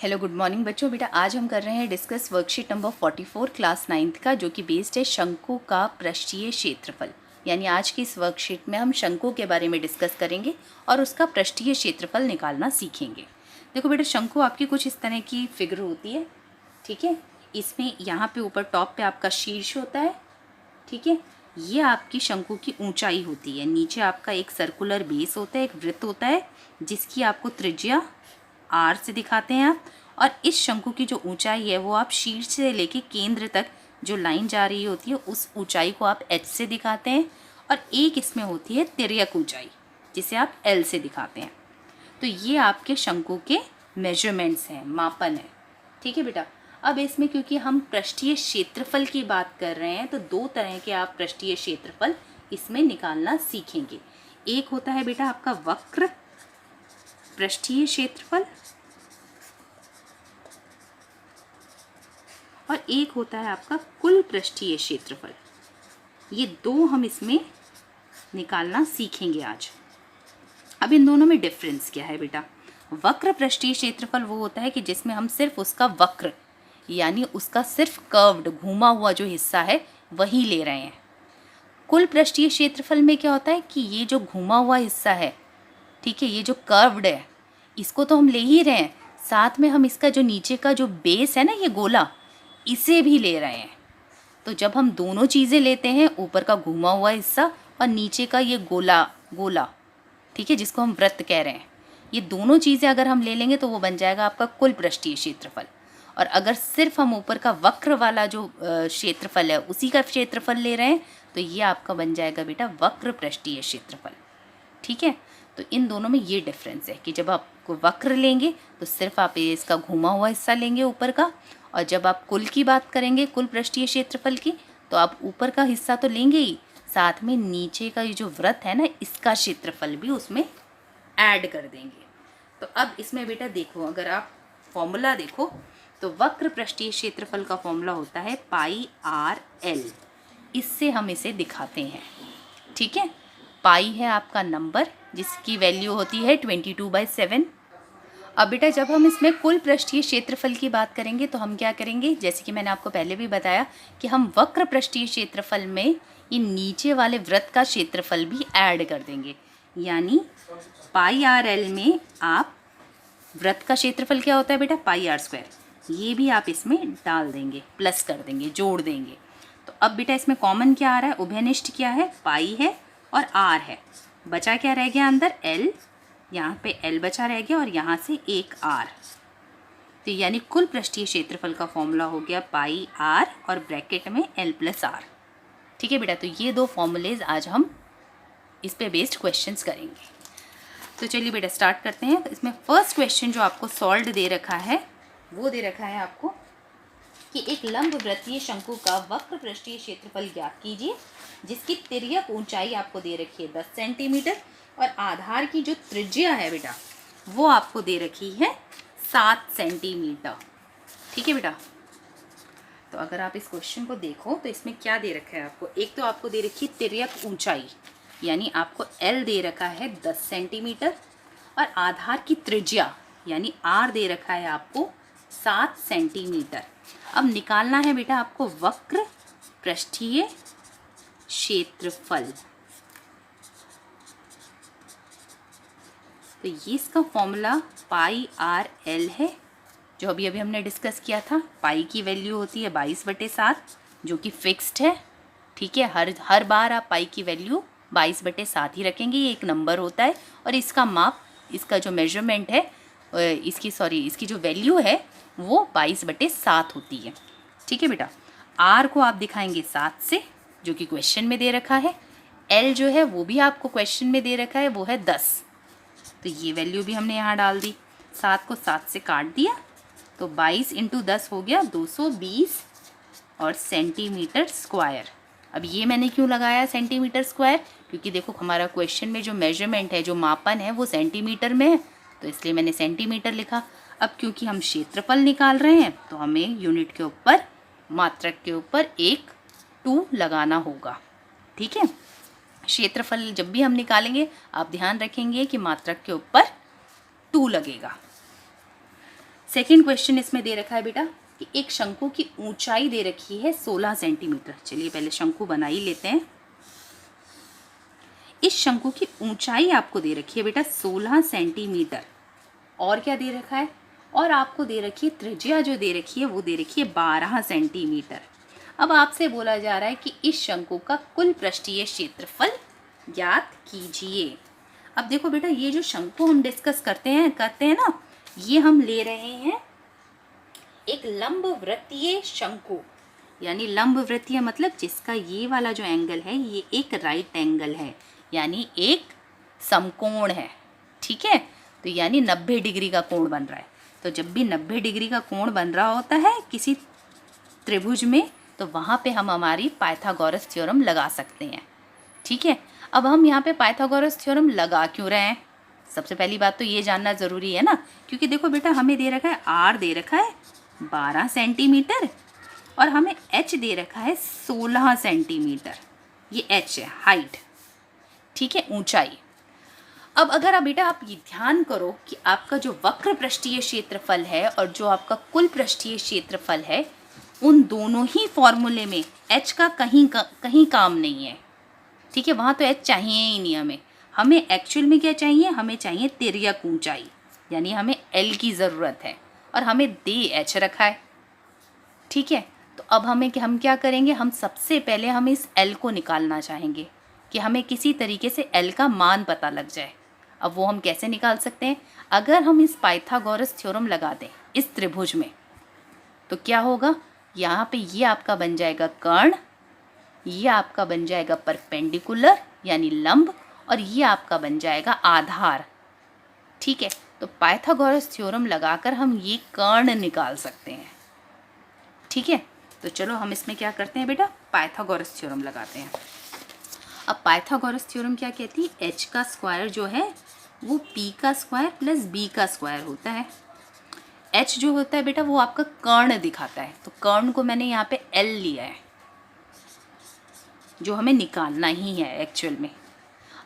Hello good morning बच्चों। बेटा आज हम कर रहे हैं discuss worksheet number 44 class 9th का, जो कि बेस्ड है शंकु का पृष्ठीय क्षेत्रफल। यानी आज की इस वर्कशीट में हम शंकु के बारे में डिस्कस करेंगे और उसका पृष्ठीय क्षेत्रफल निकालना सीखेंगे। देखो बेटा, शंकु आपकी कुछ इस तरह की फिगर होती है, ठीक है। इसमें यहाँ पे ऊपर टॉप पे आपका शीर्ष होता है, ठीक है। ये आपकी शंकु की ऊंचाई होती है। नीचे आपका एक सर्कुलर बेस होता है, एक वृत्त होता है जिसकी आपको त्रिज्या आर से दिखाते हैं आप। और इस शंकु की जो ऊंचाई है वो आप शीर्ष से लेके केंद्र तक जो लाइन जा रही होती है उस ऊंचाई को आप एच से दिखाते हैं। और एक इसमें होती है तिर्यक ऊंचाई जिसे आप एल से दिखाते हैं। तो ये आपके शंकु के मेजरमेंट्स हैं, मापन है, ठीक है बेटा। अब इसमें क्योंकि हम पृष्ठीय क्षेत्रफल की बात कर रहे हैं तो दो तरह के आप पृष्ठीय क्षेत्रफल इसमें निकालना सीखेंगे। एक होता है बेटा आपका वक्र पृष्ठीय क्षेत्रफल और एक होता है आपका कुल पृष्ठीय क्षेत्रफल। ये दो हम इसमें निकालना सीखेंगे आज। अब इन दोनों में डिफरेंस क्या है बेटा? वक्र पृष्ठीय क्षेत्रफल वो होता है कि जिसमें हम सिर्फ उसका वक्र यानी उसका सिर्फ कर्व्ड घूमा हुआ जो हिस्सा है वही ले रहे हैं। कुल पृष्ठीय क्षेत्रफल में क्या होता है कि ये जो घूमा हुआ हिस्सा है, ठीक है, ये जो कर्व्ड है इसको तो हम ले ही रहे हैं, साथ में हम इसका जो नीचे का जो बेस है ना, ये गोला, इसे भी ले रहे हैं। तो जब हम दोनों चीज़ें लेते हैं, ऊपर का घुमा हुआ हिस्सा और नीचे का ये गोला, ठीक है, जिसको हम वृत्त कह रहे हैं, ये दोनों चीज़ें अगर हम ले लेंगे तो वो बन जाएगा आपका कुल पृष्ठीय क्षेत्रफल। और अगर सिर्फ हम ऊपर का वक्र वाला जो क्षेत्रफल है उसी का क्षेत्रफल ले रहे हैं तो ये आपका बन जाएगा बेटा वक्र पृष्ठीय क्षेत्रफल, ठीक है। तो इन दोनों में ये डिफरेंस है कि जब आप वक्र लेंगे तो सिर्फ आप इसका घुमा हुआ हिस्सा लेंगे ऊपर का, और जब आप कुल की बात करेंगे, कुल पृष्ठीय क्षेत्रफल की, तो आप ऊपर का हिस्सा तो लेंगे ही, साथ में नीचे का ये जो वृत्त है ना, इसका क्षेत्रफल भी उसमें ऐड कर देंगे। तो अब इसमें बेटा देखो, अगर आप फॉर्मूला देखो तो वक्र पृष्ठीय क्षेत्रफल का फॉर्मूला होता है पाई आर एल। इससे हम इसे दिखाते हैं, ठीक है। पाई है आपका नंबर जिसकी वैल्यू होती है 22/7। अब बेटा जब हम इसमें कुल पृष्ठीय क्षेत्रफल की बात करेंगे तो हम क्या करेंगे, जैसे कि मैंने आपको पहले भी बताया कि हम वक्र पृष्ठीय क्षेत्रफल में ये नीचे वाले वृत्त का क्षेत्रफल भी ऐड कर देंगे। यानी पाई आर एल में आप वृत्त का क्षेत्रफल क्या होता है बेटा? पाई आर स्क्वायर, ये भी आप इसमें डाल देंगे, प्लस कर देंगे, जोड़ देंगे। तो अब बेटा इसमें कॉमन क्या आ रहा है? उभयनिष्ठ क्या है? पाई है और आर है। बचा क्या रह गया अंदर? एल। यहाँ पे एल बचा रह गया और यहाँ से एक आर। तो यानी कुल पृष्ठीय क्षेत्रफल का फॉर्मूला हो गया पाई आर और ब्रैकेट में एल प्लस आर, ठीक है बेटा। तो ये दो फॉर्मूलेज आज हम इस पे बेस्ड क्वेश्चंस करेंगे। तो चलिए बेटा स्टार्ट करते हैं। इसमें फर्स्ट क्वेश्चन जो आपको सॉल्व दे रखा है वो दे रखा है आपको कि एक लंब वृत्तीय शंकु का वक्र पृष्ठीय क्षेत्रफल ज्ञात कीजिए जिसकी तिर्यक ऊंचाई आपको दे रखी है 10 सेंटीमीटर और आधार की जो त्रिज्या है बेटा वो आपको दे रखी है 7 सेंटीमीटर, ठीक है बेटा। तो अगर आप इस क्वेश्चन को देखो तो इसमें क्या दे रखा है आपको? एक तो आपको दे रखी है तिर्यक ऊंचाई, यानी आपको एल दे रखा है 10 सेंटीमीटर और आधार की त्रिज्या यानी आर दे रखा है आपको 7 सेंटीमीटर। अब निकालना है बेटा आपको वक्र पृष्ठीय क्षेत्रफल। तो ये इसका फॉर्मूला पाई आर एल है जो अभी अभी हमने डिस्कस किया था। पाई की वैल्यू होती है 22/7 जो कि फिक्स्ड है, ठीक है। हर बार आप पाई की वैल्यू 22/7 ही रखेंगे, ये एक नंबर होता है। और इसका माप, इसका जो मेजरमेंट है, इसकी जो वैल्यू है वो 22/7 होती है, ठीक है बेटा। आर को आप दिखाएंगे 7 से जो कि क्वेश्चन में दे रखा है। एल जो है वो भी आपको क्वेश्चन में दे रखा है, वो है 10। तो ये वैल्यू भी हमने यहाँ डाल दी, 7 को 7 से काट दिया तो 22 × 10 हो गया 220 और सेंटीमीटर स्क्वायर। अब ये मैंने क्यों लगाया सेंटीमीटर स्क्वायर? क्योंकि देखो हमारा क्वेश्चन में जो मेजरमेंट है, जो मापन है वो सेंटीमीटर में है, तो इसलिए मैंने सेंटीमीटर लिखा। अब क्योंकि हम क्षेत्रफल निकाल रहे हैं तो हमें यूनिट के ऊपर, मात्रक के ऊपर एक 2 लगाना होगा, ठीक है। क्षेत्रफल जब भी हम निकालेंगे आप ध्यान रखेंगे कि मात्रक के ऊपर 2 लगेगा। सेकेंड क्वेश्चन इसमें दे रखा है बेटा कि एक शंकु की ऊंचाई दे रखी है 16 सेंटीमीटर। चलिए पहले शंकु बना ही लेते हैं। इस शंकु की ऊंचाई आपको दे रखी है बेटा 16 सेंटीमीटर। और क्या दे रखा है? और आपको दे रखी है त्रिज्या जो दे रखी है वो दे रखी है 12 सेंटीमीटर। अब आपसे बोला जा रहा है कि इस शंकु का कुल पृष्ठीय क्षेत्रफल ज्ञात कीजिए। अब देखो बेटा, ये जो शंकु हम डिस्कस करते हैं ना, ये हम ले रहे हैं एक लंब वृत्तीय शंकु। यानी लंब वृत्तीय मतलब जिसका ये वाला जो एंगल है ये एक राइट एंगल है, यानी एक समकोण है। ठीक है, तो यानी 90 डिग्री का कोण बन रहा है। तो जब भी 90 डिग्री का कोण बन रहा होता है किसी त्रिभुज में, तो वहाँ पे हम हमारी पाइथागोरस थ्योरम लगा सकते हैं। ठीक है, अब हम यहाँ पे पाइथागोरस थ्योरम लगा क्यों रहे हैं? सबसे पहली बात तो ये जानना ज़रूरी है ना, क्योंकि देखो बेटा, हमें दे रखा है आर दे रखा है 12 सेंटीमीटर और हमें एच दे रखा है 16 सेंटीमीटर। ये एच है, हाइट। ठीक है, ऊंचाई। अब अगर बेटा आप ये ध्यान करो कि आपका जो वक्र पृष्ठीय क्षेत्रफल है और जो आपका कुल पृष्ठीय क्षेत्रफल है, उन दोनों ही फॉर्मूले में एच का कहीं काम नहीं है। ठीक है, वहाँ तो एच चाहिए ही नहीं हमें एक्चुअल में क्या चाहिए? हमें चाहिए तिर्यक ऊंचाई, यानी हमें एल की ज़रूरत है और हमें दे एच रखा है। ठीक है, तो अब हम क्या करेंगे? हम सबसे पहले हम इस एल को निकालना चाहेंगे कि हमें किसी तरीके से एल का मान पता लग जाए। अब वो हम कैसे निकाल सकते हैं? अगर हम इस पाइथागोरस थ्योरम लगा दें इस त्रिभुज में, तो क्या होगा? यहाँ पे ये आपका बन जाएगा कर्ण, ये आपका बन जाएगा परपेंडिकुलर यानी लंब, और ये आपका बन जाएगा आधार। ठीक है, तो पाइथागोरस थ्योरम लगाकर हम ये कर्ण निकाल सकते हैं। ठीक है, तो चलो हम इसमें क्या करते हैं बेटा, पाइथागोरस थ्योरम लगाते हैं। अब पाइथागोरस थ्योरम क्या कहती है? एच का स्क्वायर जो है वो पी का स्क्वायर प्लस बी का स्क्वायर होता है। एच जो होता है बेटा वो आपका कर्ण दिखाता है, तो कर्ण को मैंने यहाँ पे एल लिया है जो हमें निकालना ही है एक्चुअल में।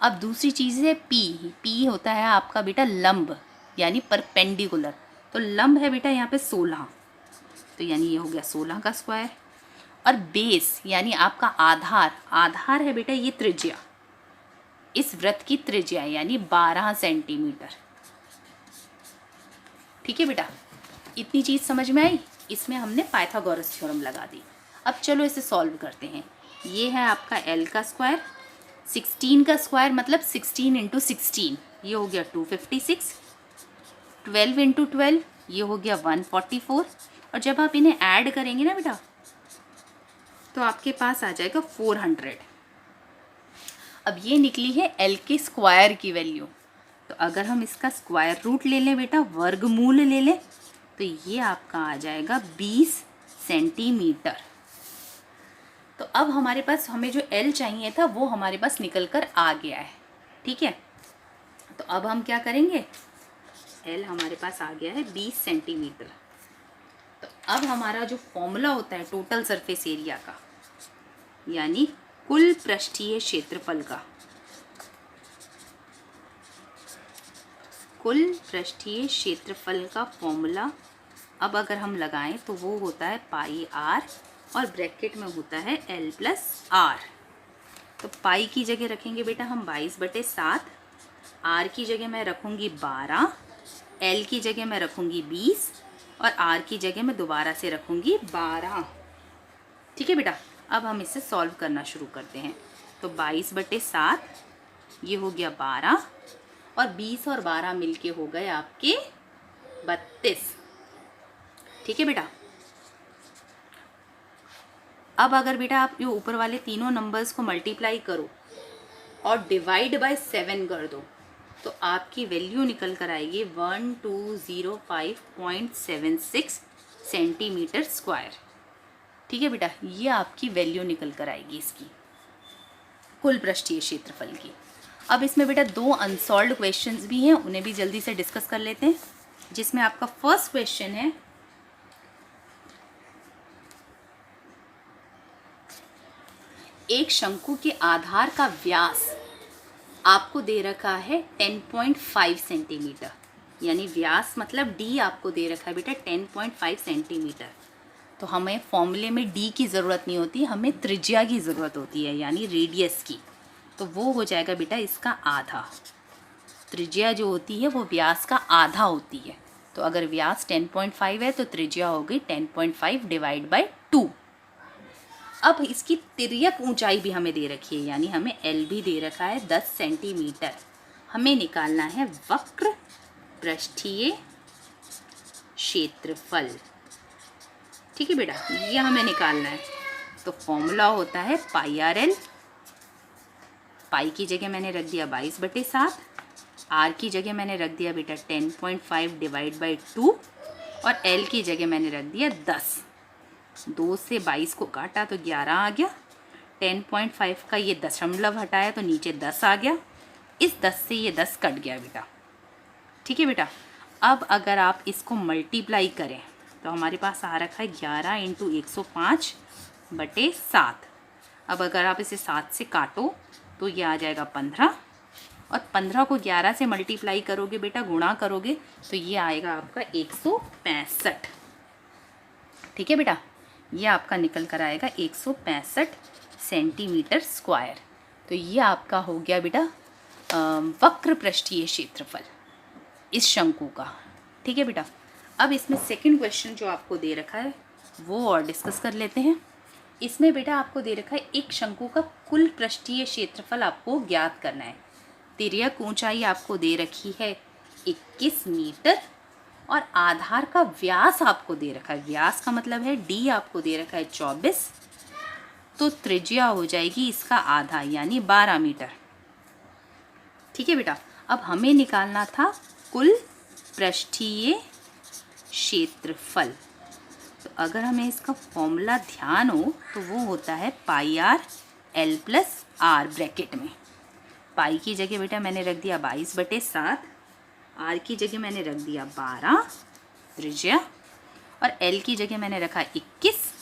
अब दूसरी चीज़ है पी होता है आपका बेटा लंब यानी परपेंडिकुलर। तो लंब है बेटा यहाँ पे 16, तो यानी ये हो गया 16 का स्क्वायर। और बेस यानी आपका आधार है बेटा ये त्रिज्या, इस वृत्त की त्रिज्या यानी 12 सेंटीमीटर। ठीक है बेटा, इतनी चीज़ समझ में आई। इसमें हमने पाइथागोरस थ्योरम लगा दी। अब चलो इसे सॉल्व करते हैं। ये है आपका एल का स्क्वायर, 16 का स्क्वायर मतलब 16 इंटू 16, ये हो गया 256, 12 इंटू 12 ये हो गया 144, और जब आप इन्हें ऐड करेंगे ना बेटा तो आपके पास आ जाएगा 400। अब ये निकली है एल के स्क्वायर की वैल्यू, तो अगर हम इसका स्क्वायर रूट ले लें बेटा, वर्गमूल ले लें, तो ये आपका आ जाएगा 20 सेंटीमीटर। तो अब हमारे पास हमें जो एल चाहिए था वो हमारे पास निकल कर आ गया है। ठीक है, तो अब हम क्या करेंगे, एल हमारे पास आ गया है 20 सेंटीमीटर। तो अब हमारा जो फॉर्मूला होता है टोटल सरफेस एरिया का यानी कुल पृष्ठीय क्षेत्रफल का, कुल पृष्ठीय क्षेत्रफल का फॉर्मूला अब अगर हम लगाएं तो वो होता है पाई आर और ब्रैकेट में होता है एल प्लस आर। तो पाई की जगह रखेंगे बेटा हम 22/7, आर की जगह मैं रखूँगी 12, एल की जगह मैं रखूँगी 20 और आर की जगह मैं दोबारा से रखूँगी 12। ठीक है बेटा, अब हम इसे सॉल्व करना शुरू करते हैं। तो 22/7 ये हो गया 12 और 20 और 12 मिलके हो गए आपके 32। ठीक है बेटा, अब अगर बेटा आप ये ऊपर वाले तीनों नंबर्स को मल्टीप्लाई करो और डिवाइड बाय 7 कर दो तो आपकी वैल्यू निकल कर आएगी 1205.76 सेंटीमीटर स्क्वायर। ठीक है बेटा, ये आपकी वैल्यू निकल कर आएगी इसकी कुल पृष्ठीय क्षेत्रफल की। अब इसमें बेटा 2 अनसॉल्व्ड क्वेश्चंस भी हैं, उन्हें भी जल्दी से डिस्कस कर लेते हैं। जिसमें आपका फर्स्ट क्वेश्चन है, एक शंकु के आधार का व्यास आपको दे रखा है 10.5 सेंटीमीटर, यानी व्यास मतलब डी आपको दे रखा है बेटा 10.5 सेंटीमीटर। तो हमें फॉर्मूले में डी की ज़रूरत नहीं होती, हमें त्रिज्या की ज़रूरत होती है यानी रेडियस की। तो वो हो जाएगा बेटा इसका आधा। त्रिज्या जो होती है वो व्यास का आधा होती है। तो अगर व्यास 10.5 है तो त्रिज्या हो गई 10.5 डिवाइड बाई 2। अब इसकी तिर्यक ऊंचाई भी हमें दे रखी है, यानी हमें एल भी दे रखा है 10 सेंटीमीटर। हमें निकालना है वक्र पृष्ठीय क्षेत्रफल। ठीक है बेटा, ये हमें निकालना है। तो फॉर्मूला होता है पाई आर एल। पाई की जगह मैंने रख दिया 22/7, आर की जगह मैंने रख दिया बेटा 10.5 डिवाइड बाई 2 और एल की जगह मैंने रख दिया 10। 2 से 22 को काटा तो 11 आ गया। 10.5 का ये दशमलव हटाया तो नीचे 10 आ गया। इस 10 से ये 10 कट गया बेटा। ठीक है बेटा, अब अगर आप इसको मल्टीप्लाई करें तो हमारे पास आ रखा है 11 इंटू 105/7। अब अगर आप इसे 7 से काटो तो ये आ जाएगा 15 और 15 को 11 से मल्टीप्लाई करोगे बेटा, गुणा करोगे तो ये आएगा आपका 165। ठीक है बेटा, ये आपका निकल कर आएगा 165 सेंटीमीटर स्क्वायर। तो ये आपका हो गया बेटा वक्र पृष्ठीय क्षेत्रफल इस शंकु का। ठीक है बेटा, अब इसमें सेकंड क्वेश्चन जो आपको दे रखा है वो और डिस्कस कर लेते हैं। इसमें बेटा आपको दे रखा है एक शंकु का कुल पृष्ठीय क्षेत्रफल आपको ज्ञात करना है। तिर्यक ऊंचाई आपको दे रखी है 21 मीटर और आधार का व्यास आपको दे रखा है, व्यास का मतलब है डी आपको दे रखा है 24। तो त्रिज्या हो जाएगी इसका आधा यानी 12 मीटर। ठीक है बेटा, अब हमें निकालना था कुल पृष्ठीय क्षेत्रफल। तो अगर हमें इसका फॉर्मूला ध्यान हो तो वो होता है pi R L plus R bracket में। पाई की जगह बेटा मैंने रख दिया 22/7, आर की जगह मैंने रख दिया 12 त्रिज्या और एल की जगह मैंने रखा 21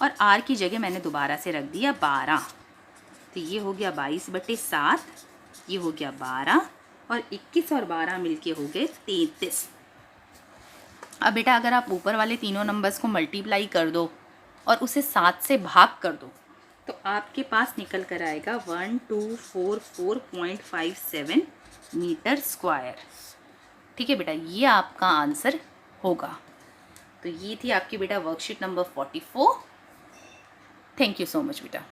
और आर की जगह मैंने दोबारा से रख दिया 12। तो ये हो गया 22/7, ये हो गया 12 और 21 और 12 मिलके हो गए 33। अब बेटा अगर आप ऊपर वाले तीनों नंबर्स को मल्टीप्लाई कर दो और उसे 7 से भाग कर दो तो आपके पास निकल कर आएगा 1244.57 मीटर स्क्वायर। ठीक है बेटा, ये आपका आंसर होगा। तो ये थी आपकी बेटा worksheet number 44। Thank you so much बेटा।